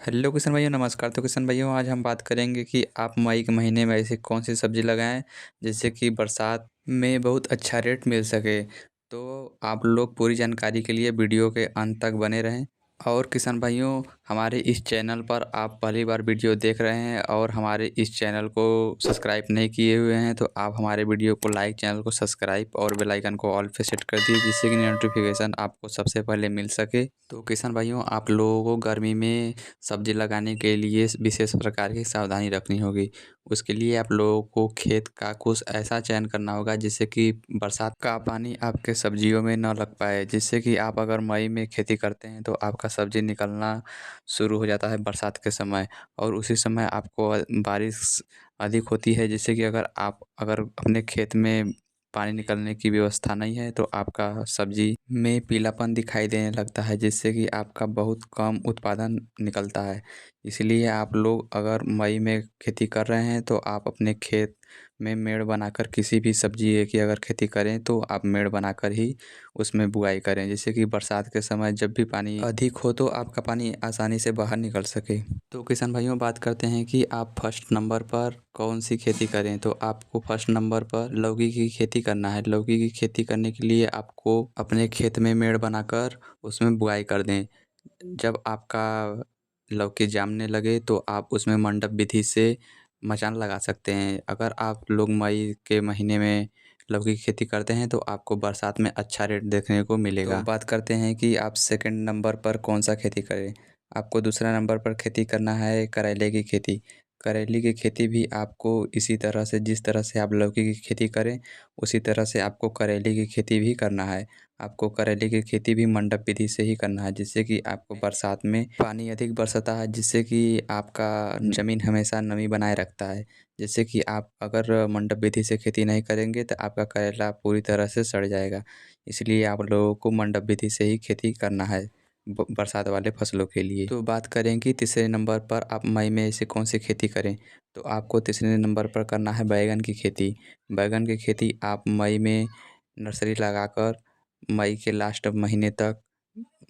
Hello किसान भाइयों, नमस्कार। तो किसान भाइयों, आज हम बात करेंगे कि आप मई के महीने में ऐसी कौन सी सब्ज़ी लगाएँ जिससे कि बरसात में बहुत अच्छा रेट मिल सके। तो आप लोग पूरी जानकारी के लिए वीडियो के अंत तक बने रहें। और किसान भाइयों, हमारे इस चैनल पर आप पहली बार वीडियो देख रहे हैं और हमारे इस चैनल को सब्सक्राइब नहीं किए हुए हैं, तो आप हमारे वीडियो को लाइक, चैनल को सब्सक्राइब और बेल आइकन को ऑल पे सेट कर दिए, जिससे कि नोटिफिकेशन आपको सबसे पहले मिल सके। तो किसान भाइयों, आप लोगों को गर्मी में सब्ज़ी लगाने के लिए विशेष प्रकार की सावधानी रखनी होगी। उसके लिए आप लोगों को खेत का कुछ ऐसा चयन करना होगा जिससे कि बरसात का पानी आपके सब्जियों में ना लग पाए। जिससे कि आप अगर मई में खेती करते हैं तो आपका सब्ज़ी निकलना शुरू हो जाता है बरसात के समय, और उसी समय आपको बारिश अधिक होती है, जिससे कि अगर अपने खेत में पानी निकलने की व्यवस्था नहीं है तो आपका सब्ज़ी में पीलापन दिखाई देने लगता है, जिससे कि आपका बहुत कम उत्पादन निकलता है। इसलिए आप लोग अगर मई में खेती कर रहे हैं तो आप अपने खेत में मेड़ बनाकर किसी भी सब्जी की अगर खेती करें तो आप मेड़ बनाकर ही उसमें बुआई करें, जिससे कि बरसात के समय जब भी पानी अधिक हो तो आपका पानी आसानी से बाहर निकल सके। तो किसान भाइयों, बात करते हैं कि आप फर्स्ट नंबर पर कौन सी खेती करें। तो आपको फर्स्ट नंबर पर लौकी की खेती करना है। लौकी की खेती करने के लिए आपको अपने खेत में मेड़ बनाकर उसमें बुआई कर दें। जब आपका लौकी जामने लगे तो आप उसमें मंडप विधि से मचान लगा सकते हैं। अगर आप लोग मई के महीने में लौकी की खेती करते हैं तो आपको बरसात में अच्छा रेट देखने को मिलेगा। तो बात करते हैं कि आप सेकंड नंबर पर कौन सा खेती करें। आपको दूसरा नंबर पर खेती करना है करेले की खेती। करेले की खेती भी आपको इसी तरह से, जिस तरह से आप लौकी की खेती करें उसी तरह से आपको करेले की खेती भी करना है। आपको करेले की खेती भी मंडप विधि से ही करना है, जिससे कि आपको बरसात में पानी अधिक बरसता है, जिससे कि आपका ज़मीन हमेशा नमी बनाए रखता है। जिससे कि आप अगर मंडप विधि से खेती नहीं करेंगे तो आपका करेला पूरी तरह से सड़ जाएगा। इसलिए आप लोगों को मंडप विधि से ही खेती करना है बरसात वाले फसलों के लिए। तो बात करें कि तीसरे नंबर पर आप मई में ऐसे कौन सी खेती करें। तो आपको तीसरे नंबर पर करना है बैंगन की खेती। बैंगन की खेती आप मई में नर्सरी लगाकर मई के लास्ट महीने तक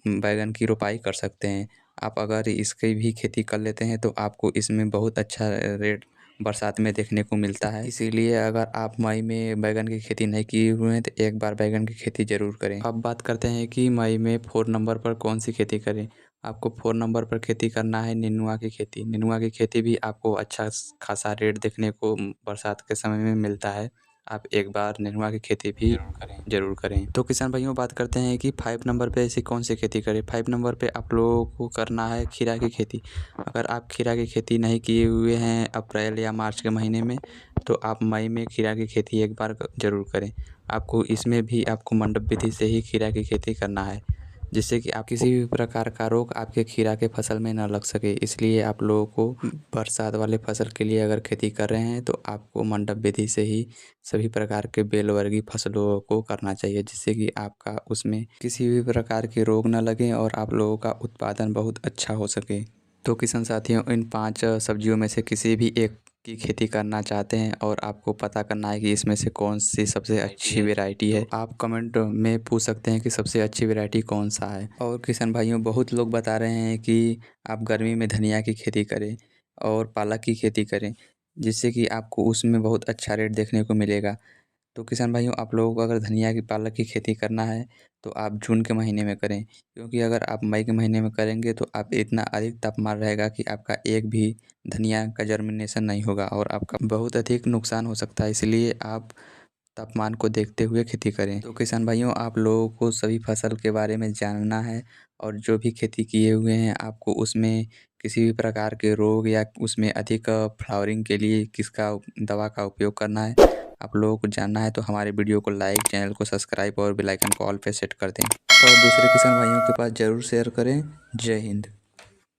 बैंगन की रोपाई कर सकते हैं। आप अगर इसकी भी खेती कर लेते हैं तो आपको इसमें बहुत अच्छा रेट बरसात में देखने को मिलता है। इसीलिए अगर आप मई में बैंगन की खेती नहीं किए हुए हैं तो एक बार बैंगन की खेती ज़रूर करें। अब बात करते हैं कि मई में 4 नंबर पर कौन सी खेती करें। आपको 4 नंबर पर खेती करना है नेनुआ की खेती। नेनुआ की खेती भी आपको अच्छा खासा रेट देखने को बरसात के समय में मिलता है। आप एक बार नेनुआ की खेती भी ज़रूर करें। तो किसान भाइयों, बात करते हैं कि 5 नंबर पे ऐसी कौन सी खेती करें। 5 नंबर पे आप लोगों को करना है खीरा की खेती। अगर आप खीरा की खेती नहीं किए हुए हैं अप्रैल या मार्च के महीने में, तो आप मई में खीरा की खेती एक बार ज़रूर करें। आपको इसमें भी आपको मंडप विधि से ही खीरा की खेती करना है, जिससे कि आप किसी भी प्रकार का रोग आपके खीरा के फसल में ना लग सके। इसलिए आप लोगों को बरसात वाले फसल के लिए अगर खेती कर रहे हैं तो आपको मंडप विधि से ही सभी प्रकार के बेल वर्गीय फसलों को करना चाहिए, जिससे कि आपका उसमें किसी भी प्रकार के रोग ना लगें और आप लोगों का उत्पादन बहुत अच्छा हो सके। तो किसान साथियों, इन 5 सब्जियों में से किसी भी एक की खेती करना चाहते हैं और आपको पता करना है कि इसमें से कौन सी सबसे अच्छी वैरायटी है, तो आप कमेंट में पूछ सकते हैं कि सबसे अच्छी वैरायटी कौन सा है। और किसान भाइयों, बहुत लोग बता रहे हैं कि आप गर्मी में धनिया की खेती करें और पालक की खेती करें, जिससे कि आपको उसमें बहुत अच्छा रेट देखने को मिलेगा। तो किसान भाइयों, आप लोगों को अगर धनिया की पालक की खेती करना है तो आप जून के महीने में करें, क्योंकि अगर आप मई के महीने में करेंगे तो आप इतना अधिक तापमान रहेगा कि आपका एक भी धनिया का जर्मिनेशन नहीं होगा और आपका बहुत अधिक नुकसान हो सकता है। इसलिए आप तापमान को देखते हुए खेती करें। तो किसान भाइयों, आप लोगों को सभी फसल के बारे में जानना है और जो भी खेती किए हुए हैं आपको उसमें किसी भी प्रकार के रोग या उसमें अधिक फ्लावरिंग के लिए किसका दवा का उपयोग करना है, आप लोगों को जानना है तो हमारे वीडियो को लाइक, चैनल को सब्सक्राइब और बेल आइकन को ऑल पे सेट कर दें और दूसरे किसान भाइयों के पास ज़रूर शेयर करें। जय हिंद।